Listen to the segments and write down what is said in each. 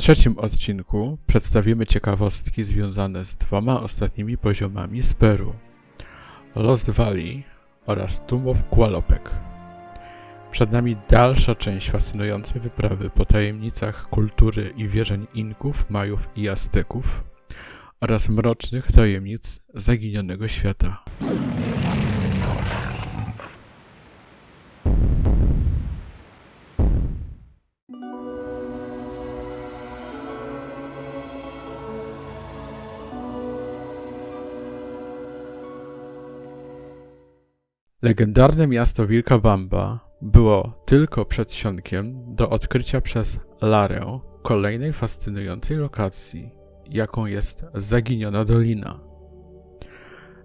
trzecim odcinku przedstawimy ciekawostki związane z dwoma ostatnimi poziomami z Peru: Lost Valley oraz Tomb of Qualopec. Przed nami dalsza część fascynującej wyprawy po tajemnicach kultury i wierzeń Inków, Majów i Azteków oraz mrocznych tajemnic zaginionego świata. Legendarne miasto Vilcabamba było tylko przedsionkiem do odkrycia przez Larę kolejnej fascynującej lokacji, jaką jest Zaginiona Dolina.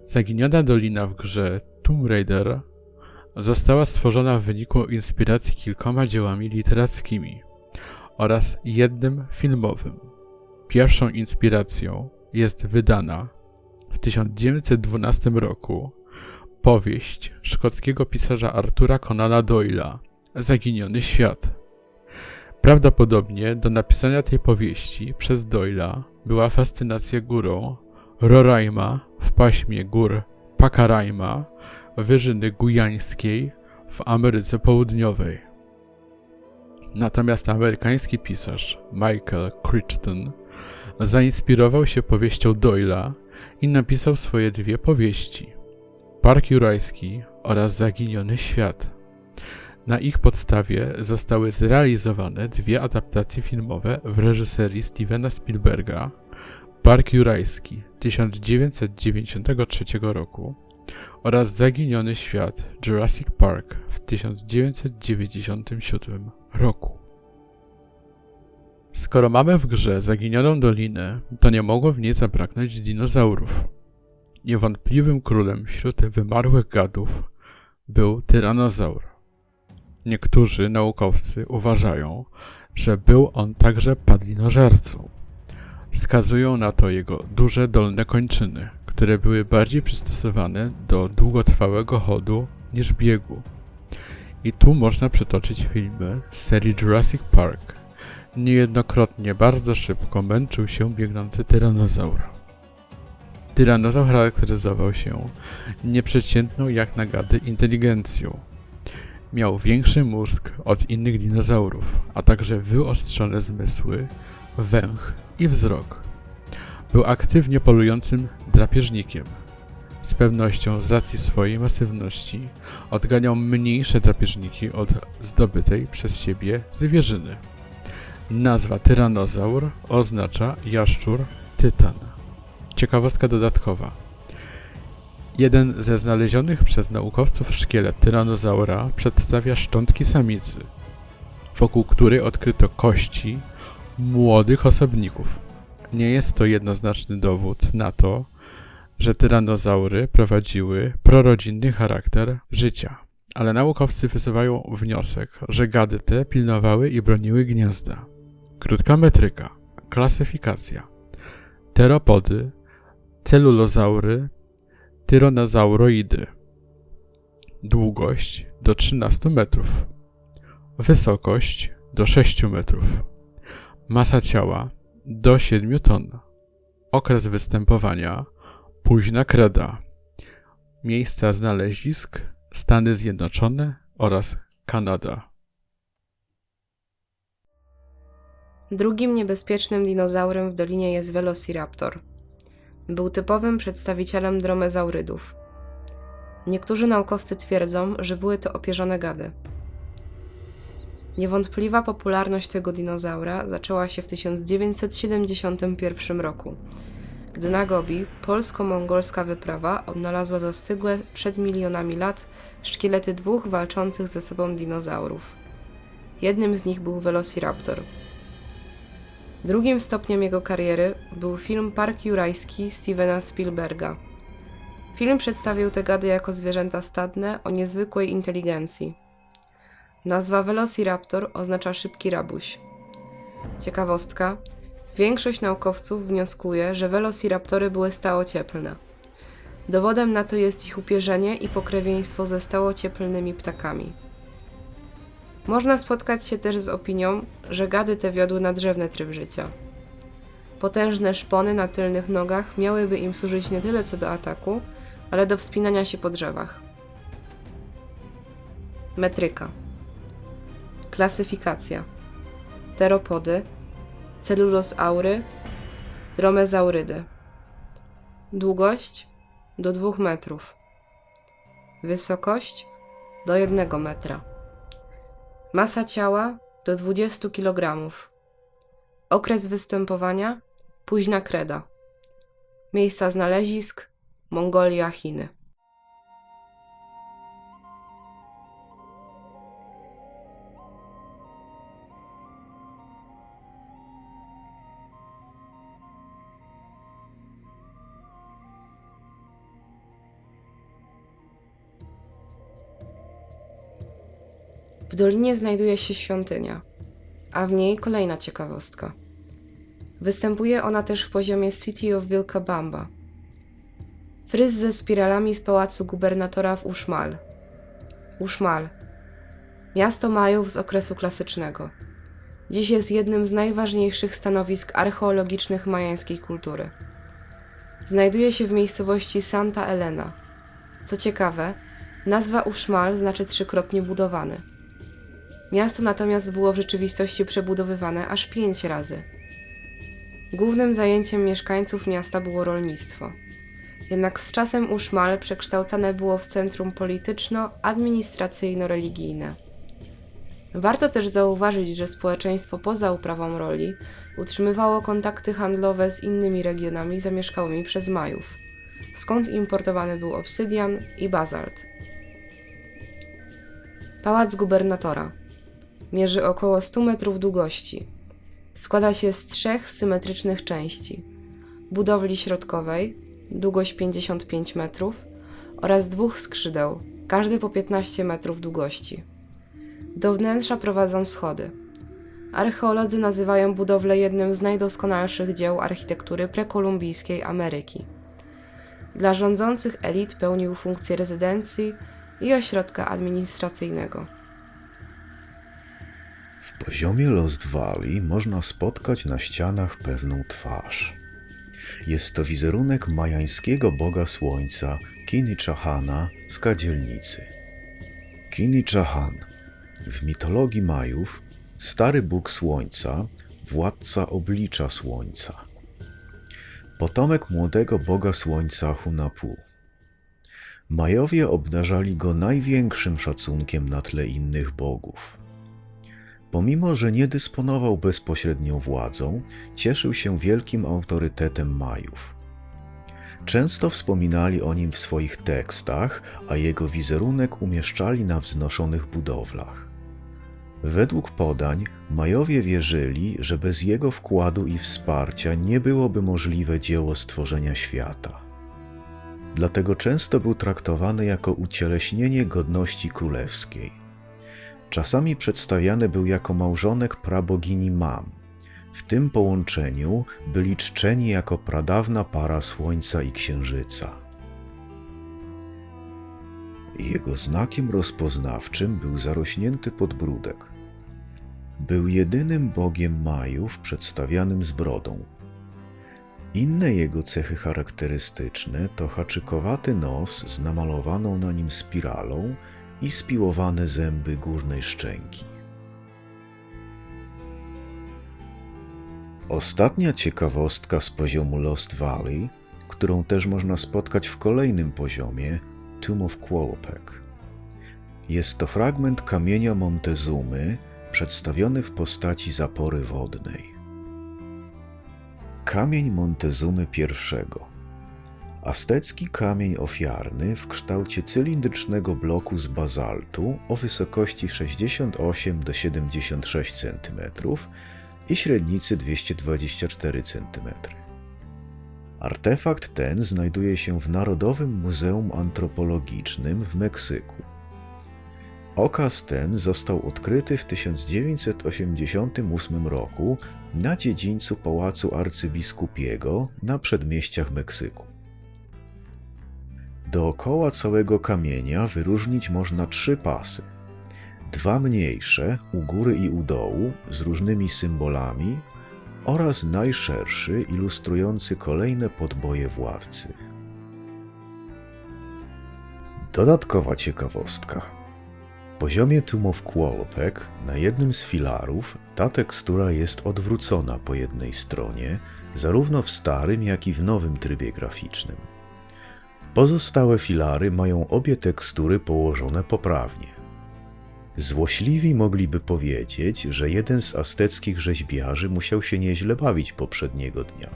Zaginiona Dolina w grze Tomb Raider została stworzona w wyniku inspiracji kilkoma dziełami literackimi oraz jednym filmowym. Pierwszą inspiracją jest wydana w 1912 roku powieść szkockiego pisarza Artura Conana Doyle'a Zaginiony świat. Prawdopodobnie do napisania tej powieści przez Doyle'a była fascynacja górą Roraima w paśmie gór Pacaraima, wyżyny gujańskiej w Ameryce Południowej. Natomiast amerykański pisarz Michael Crichton zainspirował się powieścią Doyle'a i napisał swoje dwie powieści: Park Jurajski oraz Zaginiony świat. Na ich podstawie zostały zrealizowane dwie adaptacje filmowe w reżyserii Stevena Spielberga: Park Jurajski 1993 roku oraz Zaginiony świat Jurassic Park w 1997 roku. Skoro mamy w grze Zaginioną Dolinę, to nie mogło w niej zabraknąć dinozaurów. Niewątpliwym królem wśród wymarłych gadów był tyranozaur. Niektórzy naukowcy uważają, że był on także padlinożercą. Wskazują na to jego duże dolne kończyny, które były bardziej przystosowane do długotrwałego chodu niż biegu. I tu można przytoczyć filmy z serii Jurassic Park. Niejednokrotnie bardzo szybko męczył się biegnący tyranozaur. Tyranozaur charakteryzował się nieprzeciętną jak na gady inteligencją. Miał większy mózg od innych dinozaurów, a także wyostrzone zmysły, węch i wzrok. Był aktywnie polującym drapieżnikiem. Z pewnością z racji swojej masywności odganiał mniejsze drapieżniki od zdobytej przez siebie zwierzyny. Nazwa tyranozaur oznacza jaszczur tytan. Ciekawostka dodatkowa. Jeden ze znalezionych przez naukowców szkielet tyranozaura przedstawia szczątki samicy, wokół której odkryto kości młodych osobników. Nie jest to jednoznaczny dowód na to, że tyranozaury prowadziły prorodzinny charakter życia, ale naukowcy wysuwają wniosek, że gady te pilnowały i broniły gniazda. Krótka metryka. Klasyfikacja. Teropody, celulozaury, tyranozauroidy. Długość do 13 metrów. Wysokość do 6 metrów. Masa ciała do 7 ton. Okres występowania późna kreda. Miejsca znalezisk Stany Zjednoczone oraz Kanada. Drugim niebezpiecznym dinozaurem w dolinie jest Velociraptor. Był typowym przedstawicielem dromezaurydów. Niektórzy naukowcy twierdzą, że były to opierzone gady. Niewątpliwa popularność tego dinozaura zaczęła się w 1971 roku, gdy na Gobi polsko-mongolska wyprawa odnalazła zastygłe przed milionami lat szkielety dwóch walczących ze sobą dinozaurów. Jednym z nich był Velociraptor. Drugim stopniem jego kariery był film Park Jurajski Stevena Spielberga. Film przedstawił te gady jako zwierzęta stadne o niezwykłej inteligencji. Nazwa Velociraptor oznacza szybki rabuś. Ciekawostka: większość naukowców wnioskuje, że velociraptory były stałocieplne. Dowodem na to jest ich upierzenie i pokrewieństwo ze stałocieplnymi ptakami. Można spotkać się też z opinią, że gady te wiodły nadrzewny tryb życia. Potężne szpony na tylnych nogach miałyby im służyć nie tyle co do ataku, ale do wspinania się po drzewach. Metryka. Klasyfikacja. Teropody, celulosaury, dromezaurydy. Długość do 2 metrów. Wysokość do 1 metra. Masa ciała do 20 kg. Okres występowania późna kreda. Miejsca znalezisk Mongolia, Chiny. W dolinie znajduje się świątynia, a w niej kolejna ciekawostka. Występuje ona też w poziomie City of Vilcabamba. Fryz ze spiralami z pałacu gubernatora w Uxmal. Uxmal. Miasto Majów z okresu klasycznego. Dziś jest jednym z najważniejszych stanowisk archeologicznych majańskiej kultury. Znajduje się w miejscowości Santa Elena. Co ciekawe, nazwa Uxmal znaczy 3-krotnie budowany. Miasto natomiast było w rzeczywistości przebudowywane aż 5 razy. Głównym zajęciem mieszkańców miasta było rolnictwo. Jednak z czasem Uxmal przekształcane było w centrum polityczno-administracyjno-religijne. Warto też zauważyć, że społeczeństwo poza uprawą roli utrzymywało kontakty handlowe z innymi regionami zamieszkałymi przez Majów, skąd importowany był obsydian i bazalt. Pałac gubernatora. Mierzy około 100 metrów długości. Składa się z 3 symetrycznych części. Budowli środkowej, długość 55 metrów, oraz 2 skrzydeł, każde po 15 metrów długości. Do wnętrza prowadzą schody. Archeolodzy nazywają budowlę jednym z najdoskonalszych dzieł architektury prekolumbijskiej Ameryki. Dla rządzących elit pełnił funkcję rezydencji i ośrodka administracyjnego. W poziomie Lost Valley można spotkać na ścianach pewną twarz. Jest to wizerunek majańskiego boga słońca Quinichahana z Kadzielnicy. Quinichahan, w mitologii Majów, stary bóg słońca, władca oblicza słońca. Potomek młodego boga słońca Hunahpu. Majowie obdarzali go największym szacunkiem na tle innych bogów. Pomimo że nie dysponował bezpośrednią władzą, cieszył się wielkim autorytetem Majów. Często wspominali o nim w swoich tekstach, a jego wizerunek umieszczali na wznoszonych budowlach. Według podań Majowie wierzyli, że bez jego wkładu i wsparcia nie byłoby możliwe dzieło stworzenia świata. Dlatego często był traktowany jako ucieleśnienie godności królewskiej. Czasami przedstawiany był jako małżonek prabogini Mam. W tym połączeniu byli czczeni jako pradawna para Słońca i Księżyca. Jego znakiem rozpoznawczym był zarośnięty podbródek. Był jedynym bogiem Majów przedstawianym z brodą. Inne jego cechy charakterystyczne to haczykowaty nos z namalowaną na nim spiralą i spiłowane zęby górnej szczęki. Ostatnia ciekawostka z poziomu Lost Valley, którą też można spotkać w kolejnym poziomie, Tomb of Qualopec. Jest to fragment kamienia Montezumy przedstawiony w postaci zapory wodnej. Kamień Montezumy I. Aztecki kamień ofiarny w kształcie cylindrycznego bloku z bazaltu o wysokości 68 do 76 cm i średnicy 224 cm. Artefakt ten znajduje się w Narodowym Muzeum Antropologicznym w Meksyku. Okaz ten został odkryty w 1988 roku na dziedzińcu Pałacu Arcybiskupiego na przedmieściach Meksyku. Dookoła całego kamienia wyróżnić można 3 pasy. 2 mniejsze u góry i u dołu z różnymi symbolami oraz najszerszy ilustrujący kolejne podboje władcy. Dodatkowa ciekawostka. W poziomie Tomb of Qualopec na jednym z filarów ta tekstura jest odwrócona po jednej stronie, zarówno w starym, jak i w nowym trybie graficznym. Pozostałe filary mają obie tekstury położone poprawnie. Złośliwi mogliby powiedzieć, że jeden z azteckich rzeźbiarzy musiał się nieźle bawić poprzedniego dnia,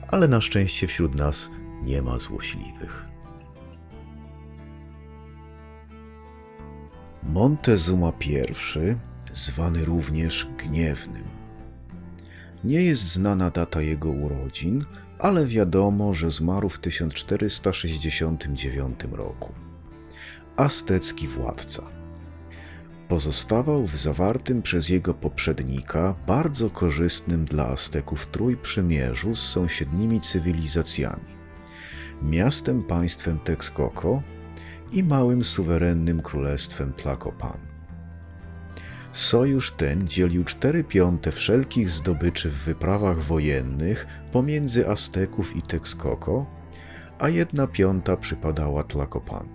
ale na szczęście wśród nas nie ma złośliwych. Montezuma I, zwany również Gniewnym. Nie jest znana data jego urodzin, ale wiadomo, że zmarł w 1469 roku. Aztecki władca. Pozostawał w zawartym przez jego poprzednika bardzo korzystnym dla Azteków trójprzymierzu z sąsiednimi cywilizacjami, miastem-państwem Texcoco i małym suwerennym królestwem Tlacopan. Sojusz ten dzielił 4/5 wszelkich zdobyczy w wyprawach wojennych pomiędzy Azteków i Texcoco, a 1/5 przypadała Tlacopan.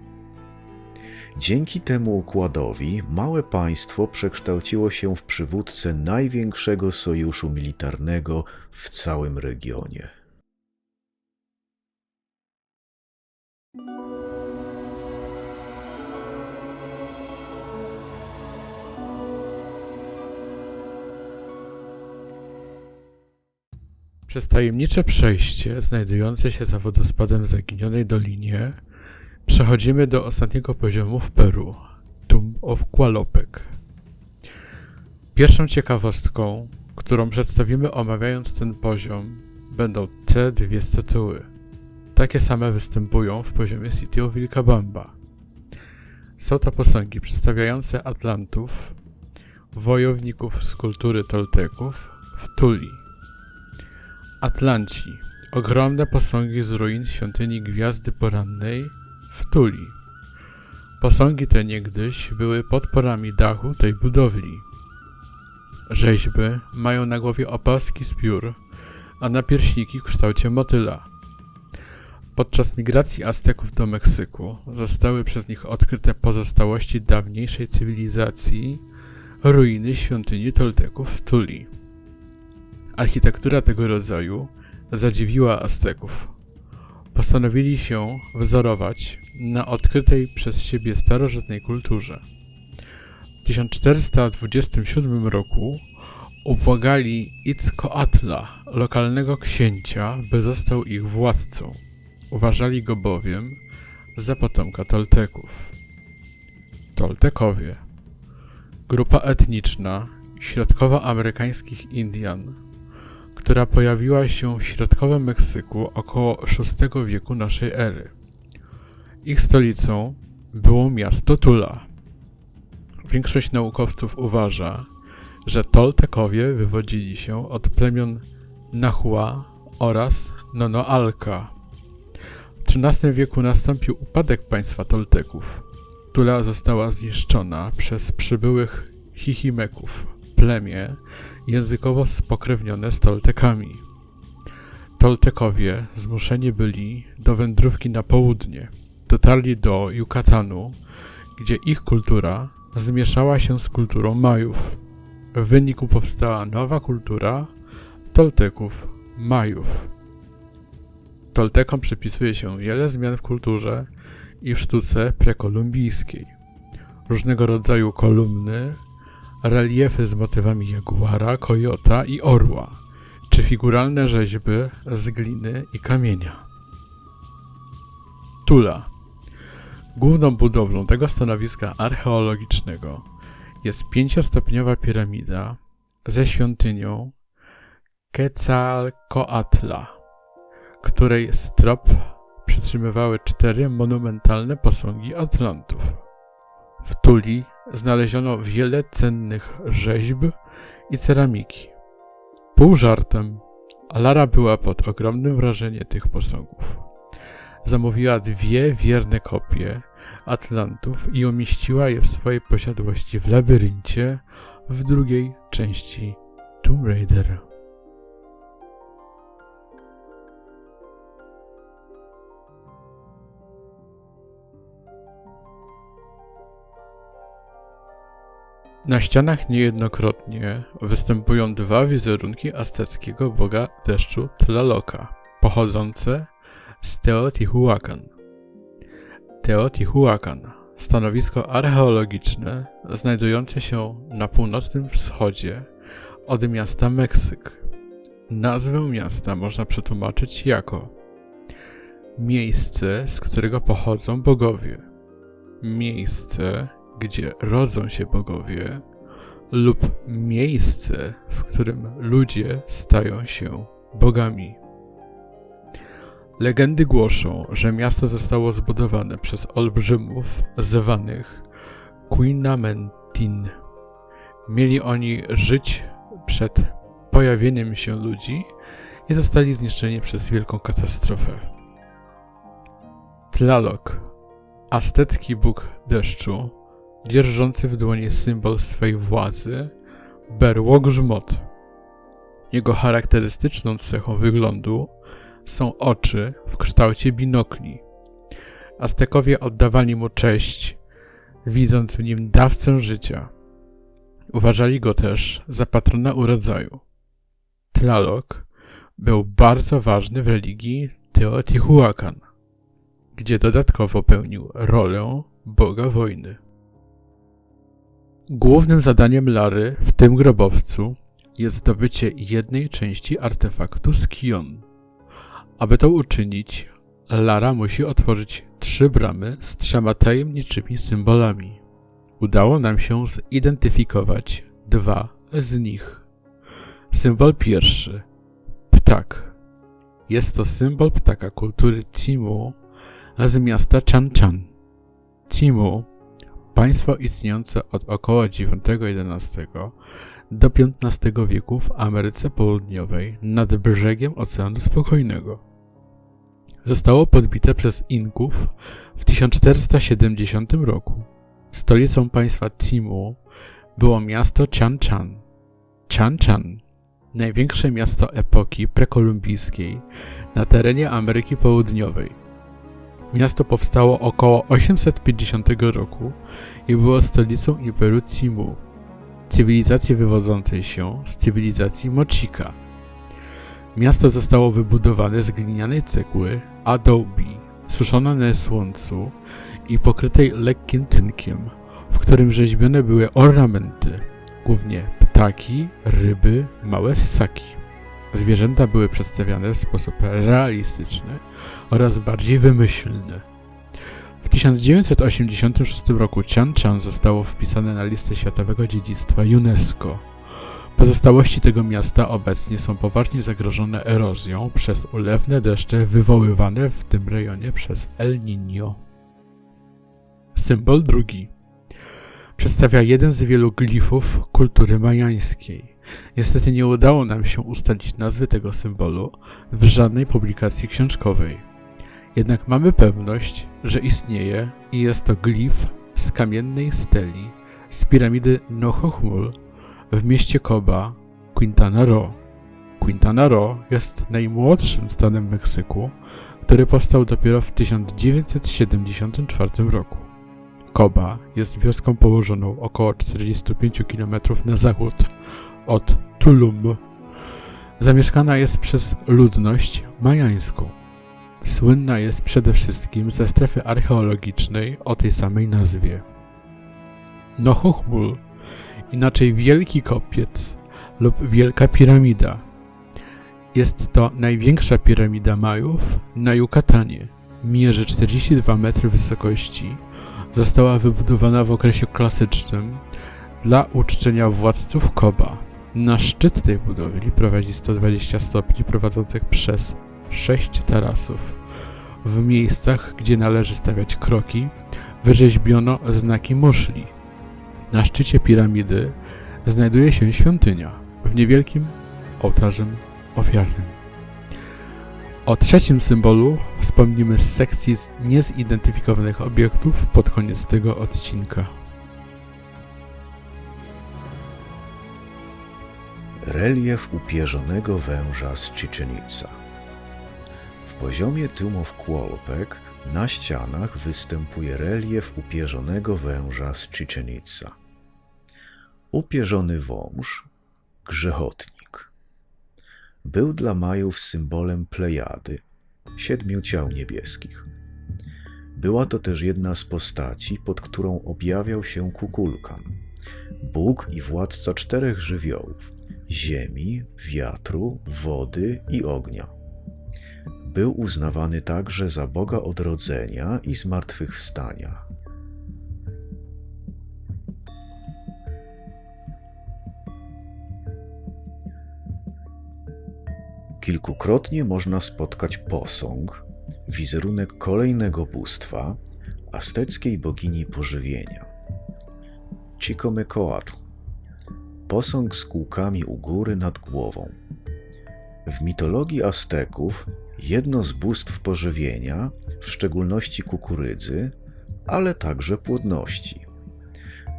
Dzięki temu układowi małe państwo przekształciło się w przywódcę największego sojuszu militarnego w całym regionie. Przez tajemnicze przejście znajdujące się za wodospadem w Zaginionej Dolinie przechodzimy do ostatniego poziomu w Peru, Tomb of Qualopec. Pierwszą ciekawostką, którą przedstawimy omawiając ten poziom, będą te dwie statuły. Takie same występują w poziomie City of Vilcabamba. Są to posągi przedstawiające Atlantów, wojowników z kultury Tolteków w Tuli. Atlanci, ogromne posągi z ruin świątyni Gwiazdy Porannej w Tuli. Posągi te niegdyś były podporami dachu tej budowli. Rzeźby mają na głowie opaski z piór, a napierśniki w kształcie motyla. Podczas migracji Azteków do Meksyku zostały przez nich odkryte pozostałości dawniejszej cywilizacji, ruiny świątyni Tolteków w Tuli. Architektura tego rodzaju zadziwiła Azteków. Postanowili się wzorować na odkrytej przez siebie starożytnej kulturze. W 1427 roku ubłagali Itzcoatla, lokalnego księcia, by został ich władcą. Uważali go bowiem za potomka Tolteków. Toltekowie, grupa etniczna środkowoamerykańskich Indian, która pojawiła się w środkowym Meksyku około VI wieku naszej ery. Ich stolicą było miasto Tula. Większość naukowców uważa, że Toltekowie wywodzili się od plemion Nahua oraz Nonoalca. W XIII wieku nastąpił upadek państwa Tolteków. Tula została zniszczona przez przybyłych Chichimeków, plemię językowo spokrewnione z Toltekami. Toltekowie zmuszeni byli do wędrówki na południe. Dotarli do Yucatanu, gdzie ich kultura zmieszała się z kulturą Majów. W wyniku powstała nowa kultura Tolteków Majów. Toltekom przypisuje się wiele zmian w kulturze i w sztuce prekolumbijskiej. Różnego rodzaju kolumny, reliefy z motywami jaguara, kojota i orła, czy figuralne rzeźby z gliny i kamienia. Tula. Główną budowlą tego stanowiska archeologicznego jest 5-stopniowa piramida ze świątynią Quetzalcoatla, której strop przytrzymywały 4 monumentalne posągi Atlantów. W Tuli znaleziono wiele cennych rzeźb i ceramiki. Pół żartem, Lara była pod ogromnym wrażeniem tych posągów. Zamówiła 2 wierne kopie Atlantów i umieściła je w swojej posiadłości w labiryncie w drugiej części Tomb Raider. Na ścianach niejednokrotnie występują dwa wizerunki azteckiego boga deszczu Tlaloca, pochodzące z Teotihuacan. Teotihuacan, stanowisko archeologiczne znajdujące się na północnym wschodzie od miasta Meksyk. Nazwę miasta można przetłumaczyć jako miejsce, z którego pochodzą bogowie, miejsce, gdzie rodzą się bogowie, lub miejsce, w którym ludzie stają się bogami. Legendy głoszą, że miasto zostało zbudowane przez olbrzymów zwanych Quinamentin. Mieli oni żyć przed pojawieniem się ludzi i zostali zniszczeni przez wielką katastrofę. Tlaloc, aztecki bóg deszczu, dzierżący w dłoni symbol swej władzy, berło grzmot. Jego charakterystyczną cechą wyglądu są oczy w kształcie binokli. Aztekowie oddawali mu cześć, widząc w nim dawcę życia. Uważali go też za patrona urodzaju. Tlaloc był bardzo ważny w religii Teotihuacan, gdzie dodatkowo pełnił rolę boga wojny. Głównym zadaniem Lary w tym grobowcu jest zdobycie jednej części artefaktu z Kion. Aby to uczynić, Lara musi otworzyć 3 bramy z 3 tajemniczymi symbolami. Udało nam się zidentyfikować 2 z nich. Symbol pierwszy – ptak. Jest to symbol ptaka kultury Timu z miasta Chan-Chan. Timu, państwo istniejące od około IX-XI do XV wieku w Ameryce Południowej nad brzegiem Oceanu Spokojnego. Zostało podbite przez Inków w 1470 roku. Stolicą państwa Timu było miasto Chan-Chan. Chan-Chan, największe miasto epoki prekolumbijskiej na terenie Ameryki Południowej. Miasto powstało około 850 roku i było stolicą imperium Timu, cywilizacji wywodzącej się z cywilizacji Mochika. Miasto zostało wybudowane z glinianej cegły adobe, suszonej na słońcu i pokrytej lekkim tynkiem, w którym rzeźbione były ornamenty, głównie ptaki, ryby, małe ssaki. Zwierzęta były przedstawiane w sposób realistyczny oraz bardziej wymyślny. W 1986 roku Chan-Chan zostało wpisane na listę Światowego Dziedzictwa UNESCO. Pozostałości tego miasta obecnie są poważnie zagrożone erozją przez ulewne deszcze wywoływane w tym rejonie przez El Niño. Symbol drugi przedstawia jeden z wielu glifów kultury majańskiej. Niestety nie udało nam się ustalić nazwy tego symbolu w żadnej publikacji książkowej. Jednak mamy pewność, że istnieje i jest to glif z kamiennej steli z piramidy Nohochmul w mieście Coba, Quintana Roo. Quintana Roo jest najmłodszym stanem Meksyku, który powstał dopiero w 1974 roku. Coba jest wioską położoną około 45 km na zachód od Tulum. Zamieszkana jest przez ludność majańską. Słynna jest przede wszystkim ze strefy archeologicznej o tej samej nazwie. Nohochmul, inaczej Wielki Kopiec lub Wielka Piramida. Jest to największa piramida Majów na Yucatanie. Mierzy 42 metry wysokości. Została wybudowana w okresie klasycznym dla uczczenia władców Coba. Na szczyt tej budowli prowadzi 120 stopni prowadzących przez 6 tarasów. W miejscach, gdzie należy stawiać kroki, wyrzeźbiono znaki muszli. Na szczycie piramidy znajduje się świątynia w niewielkim ołtarzem ofiarnym. O trzecim symbolu wspomnimy z sekcji niezidentyfikowanych obiektów pod koniec tego odcinka. Relief upierzonego węża z Chichen Itza. W poziomie Tomb of Qualopec na ścianach występuje relief upierzonego węża z Chichen Itza. Upierzony wąż, grzechotnik, był dla Majów symbolem Plejady, 7 ciał niebieskich. Była to też jedna z postaci, pod którą objawiał się Kukulkan, Bóg i władca 4 żywiołów: ziemi, wiatru, wody i ognia. Był uznawany także za Boga odrodzenia i zmartwychwstania. Kilkukrotnie można spotkać posąg, wizerunek kolejnego bóstwa, azteckiej bogini pożywienia, Chicomecoatl, posąg z kółkami u góry nad głową. W mitologii Azteków jedno z bóstw pożywienia, w szczególności kukurydzy, ale także płodności,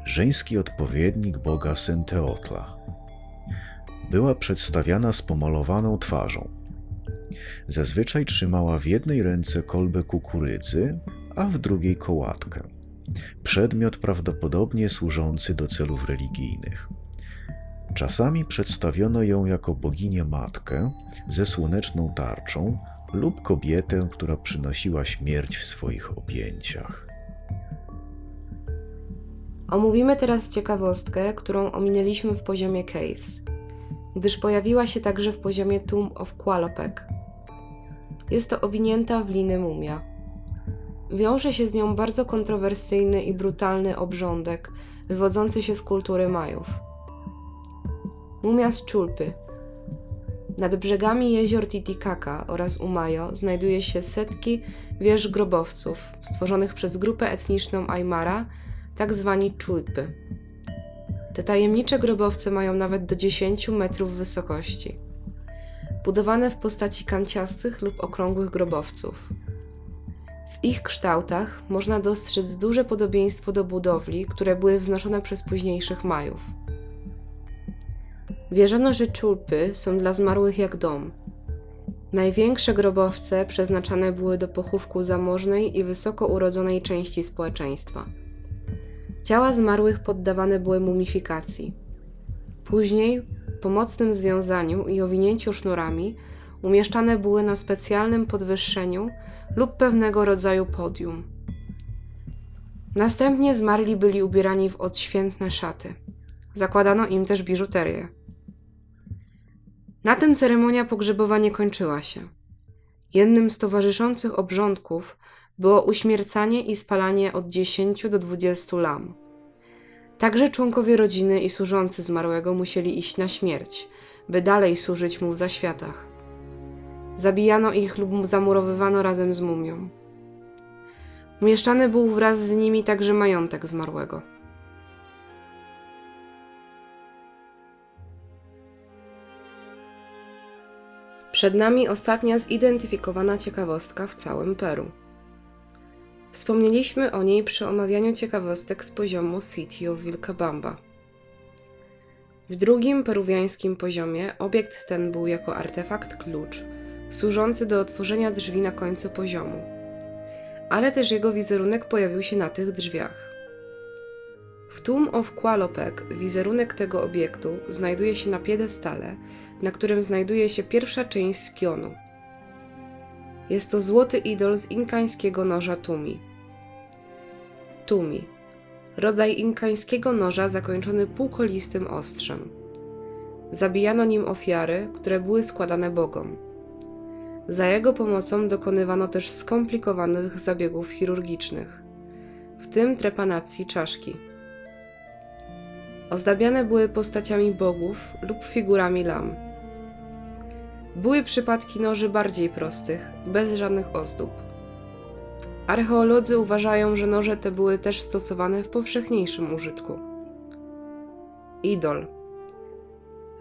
żeński odpowiednik boga Senteotla. Była przedstawiana z pomalowaną twarzą. Zazwyczaj trzymała w jednej ręce kolbę kukurydzy, a w drugiej kołatkę. Przedmiot prawdopodobnie służący do celów religijnych. Czasami przedstawiono ją jako boginię matkę ze słoneczną tarczą lub kobietę, która przynosiła śmierć w swoich objęciach. Omówimy teraz ciekawostkę, którą ominęliśmy w poziomie Caves, gdyż pojawiła się także w poziomie Tomb of Qualopec. Jest to owinięta w liny mumia. Wiąże się z nią bardzo kontrowersyjny i brutalny obrządek wywodzący się z kultury Majów. Mumia z Chulpy. Nad brzegami jezior Titicaca oraz Umayo znajduje się setki wież grobowców stworzonych przez grupę etniczną Aymara, tak zwani Chulpy. Te tajemnicze grobowce mają nawet do 10 metrów wysokości. Budowane w postaci kanciastych lub okrągłych grobowców. W ich kształtach można dostrzec duże podobieństwo do budowli, które były wznoszone przez późniejszych Majów. Wierzono, że Chulpy są dla zmarłych jak dom. Największe grobowce przeznaczane były do pochówku zamożnej i wysoko urodzonej części społeczeństwa. Ciała zmarłych poddawane były mumifikacji. Później, po mocnym związaniu i owinięciu sznurami, umieszczane były na specjalnym podwyższeniu lub pewnego rodzaju podium. Następnie zmarli byli ubierani w odświętne szaty. Zakładano im też biżuterię. Na tym ceremonia pogrzebowa nie kończyła się. Jednym z towarzyszących obrządków było uśmiercanie i spalanie od 10 do 20 lam. Także członkowie rodziny i służący zmarłego musieli iść na śmierć, by dalej służyć mu w zaświatach. Zabijano ich lub zamurowywano razem z mumią. Umieszczany był wraz z nimi także majątek zmarłego. Przed nami ostatnia zidentyfikowana ciekawostka w całym Peru. Wspomnieliśmy o niej przy omawianiu ciekawostek z poziomu City of Vilcabamba. W drugim peruwiańskim poziomie obiekt ten był jako artefakt klucz, służący do otworzenia drzwi na końcu poziomu, ale też jego wizerunek pojawił się na tych drzwiach. W Tomb of Qualopec wizerunek tego obiektu znajduje się na piedestale, na którym znajduje się pierwsza część skionu. Jest to złoty idol z inkańskiego noża Tumi. Tumi. Rodzaj inkańskiego noża zakończony półkolistym ostrzem. Zabijano nim ofiary, które były składane bogom. Za jego pomocą dokonywano też skomplikowanych zabiegów chirurgicznych, w tym trepanacji czaszki. Ozdabiane były postaciami bogów lub figurami lam. Były przypadki noży bardziej prostych, bez żadnych ozdób. Archeolodzy uważają, że noże te były też stosowane w powszechniejszym użytku. Idol.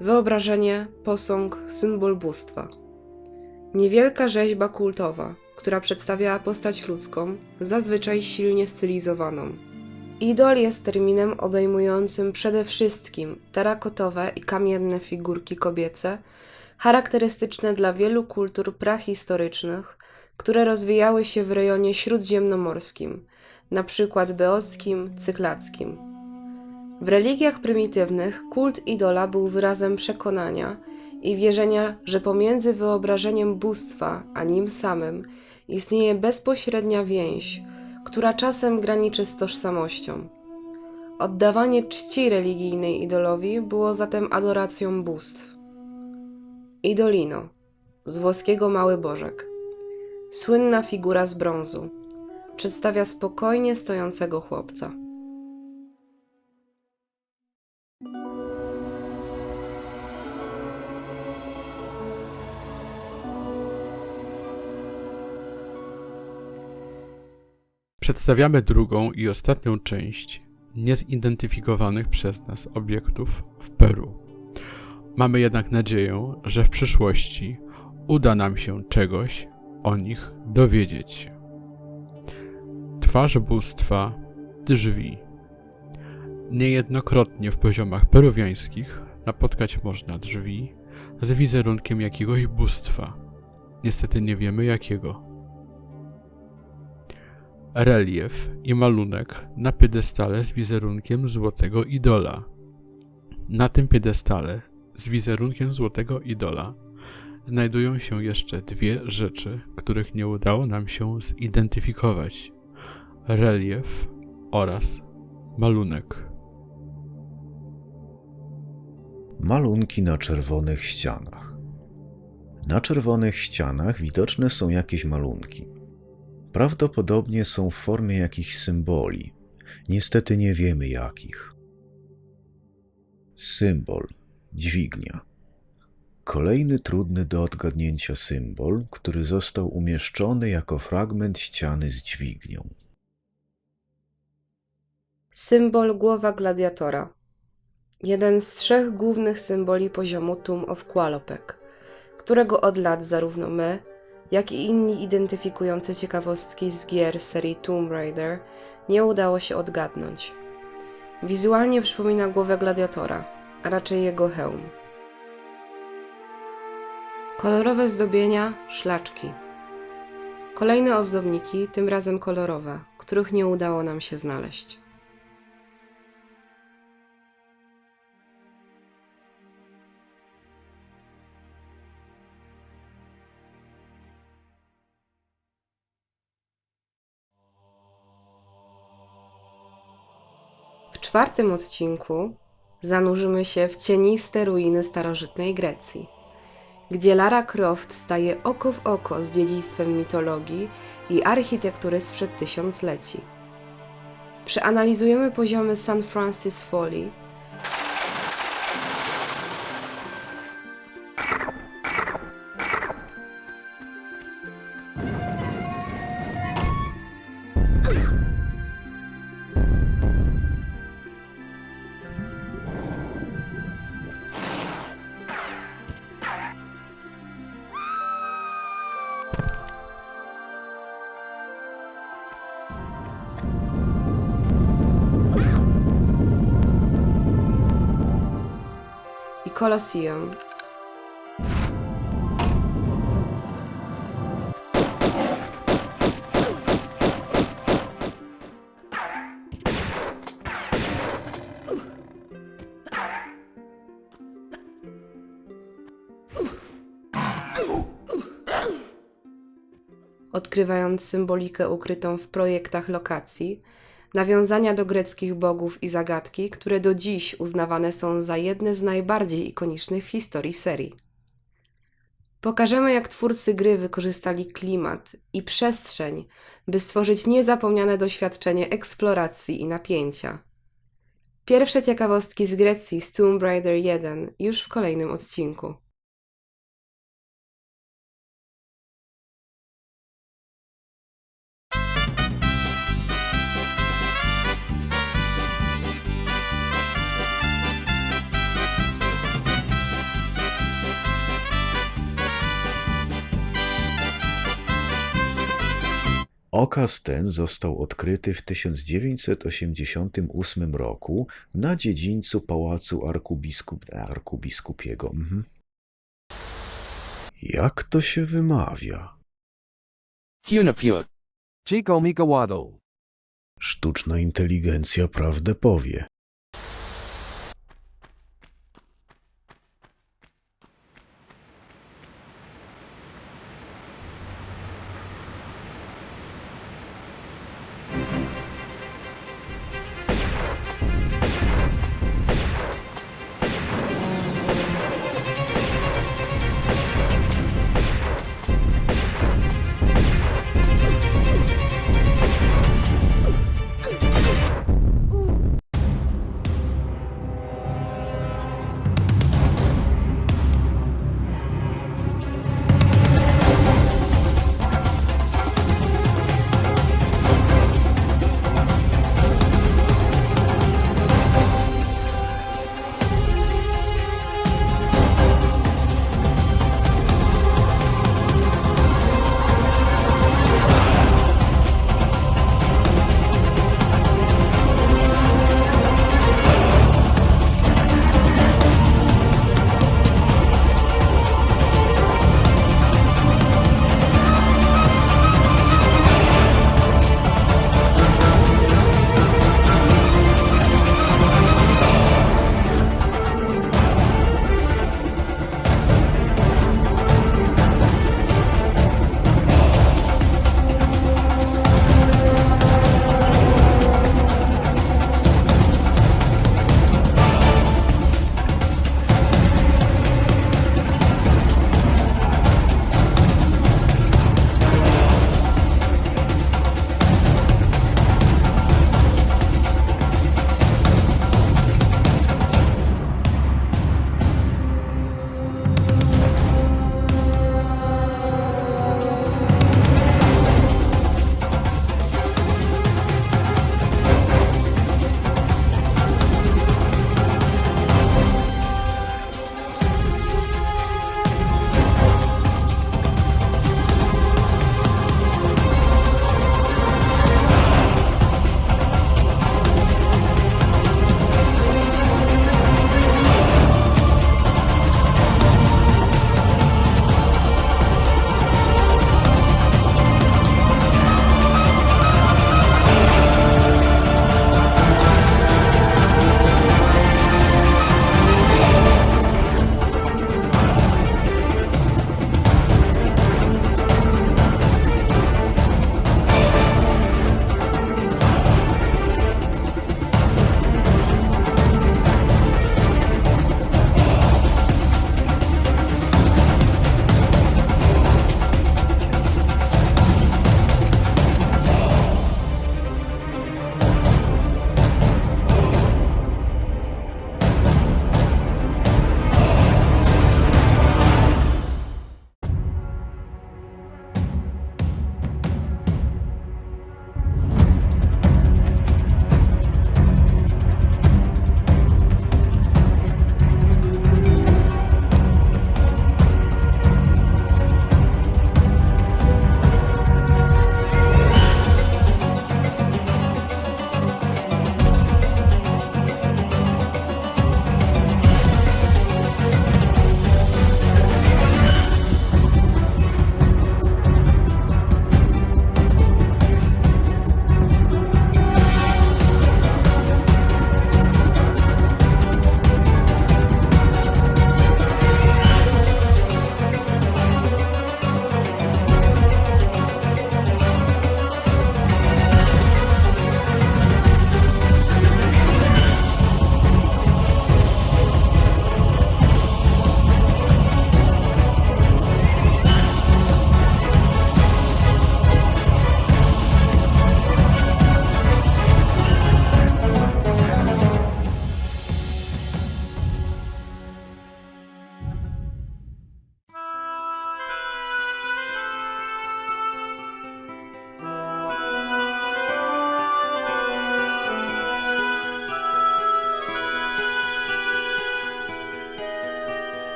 Wyobrażenie, posąg, symbol bóstwa. Niewielka rzeźba kultowa, która przedstawiała postać ludzką, zazwyczaj silnie stylizowaną. Idol jest terminem obejmującym przede wszystkim terakotowe i kamienne figurki kobiece, charakterystyczne dla wielu kultur prahistorycznych, które rozwijały się w rejonie śródziemnomorskim, np. beockim, cyklackim. W religiach prymitywnych kult idola był wyrazem przekonania i wierzenia, że pomiędzy wyobrażeniem bóstwa a nim samym istnieje bezpośrednia więź, która czasem graniczy z tożsamością. Oddawanie czci religijnej idolowi było zatem adoracją bóstw. Idolino, z włoskiego Mały Bożek. Słynna figura z brązu. Przedstawia spokojnie stojącego chłopca. Przedstawiamy drugą i ostatnią część niezidentyfikowanych przez nas obiektów w Peru. Mamy jednak nadzieję, że w przyszłości uda nam się czegoś o nich dowiedzieć. Twarz bóstwa drzwi. Niejednokrotnie w poziomach peruwiańskich napotkać można drzwi z wizerunkiem jakiegoś bóstwa. Niestety nie wiemy jakiego. Relief i malunek na piedestale z wizerunkiem złotego idola. Na tym piedestale z wizerunkiem złotego idola znajdują się jeszcze dwie rzeczy, których nie udało nam się zidentyfikować. Relief oraz malunek. Malunki na czerwonych ścianach. Na czerwonych ścianach widoczne są jakieś malunki. Prawdopodobnie są w formie jakichś symboli. Niestety nie wiemy jakich. Symbol. Dźwignia. Kolejny trudny do odgadnięcia symbol, który został umieszczony jako fragment ściany z dźwignią. Symbol głowa gladiatora. Jeden z 3 głównych symboli poziomu Tomb of Qualopec, którego od lat zarówno my, jak i inni identyfikujący ciekawostki z gier serii Tomb Raider nie udało się odgadnąć. Wizualnie przypomina głowę gladiatora, a raczej jego hełm. Kolorowe zdobienia, szlaczki. Kolejne ozdobniki, tym razem kolorowe, których nie udało nam się znaleźć. W 4. odcinku zanurzymy się w cieniste ruiny starożytnej Grecji, gdzie Lara Croft staje oko w oko z dziedzictwem mitologii i architektury sprzed tysiącleci. Przeanalizujemy poziomy St. Francis Folly, i Colosseum. Odkrywając symbolikę ukrytą w projektach lokacji, nawiązania do greckich bogów i zagadki, które do dziś uznawane są za jedne z najbardziej ikonicznych w historii serii. Pokażemy, jak twórcy gry wykorzystali klimat i przestrzeń, by stworzyć niezapomniane doświadczenie eksploracji i napięcia. Pierwsze ciekawostki z Grecji z Tomb Raider 1 już w kolejnym odcinku. Okaz ten został odkryty w 1988 roku na dziedzińcu pałacu arkubiskupiego. Jak to się wymawia? Hunapure. Chico Mikawado. Sztuczna inteligencja prawdę powie.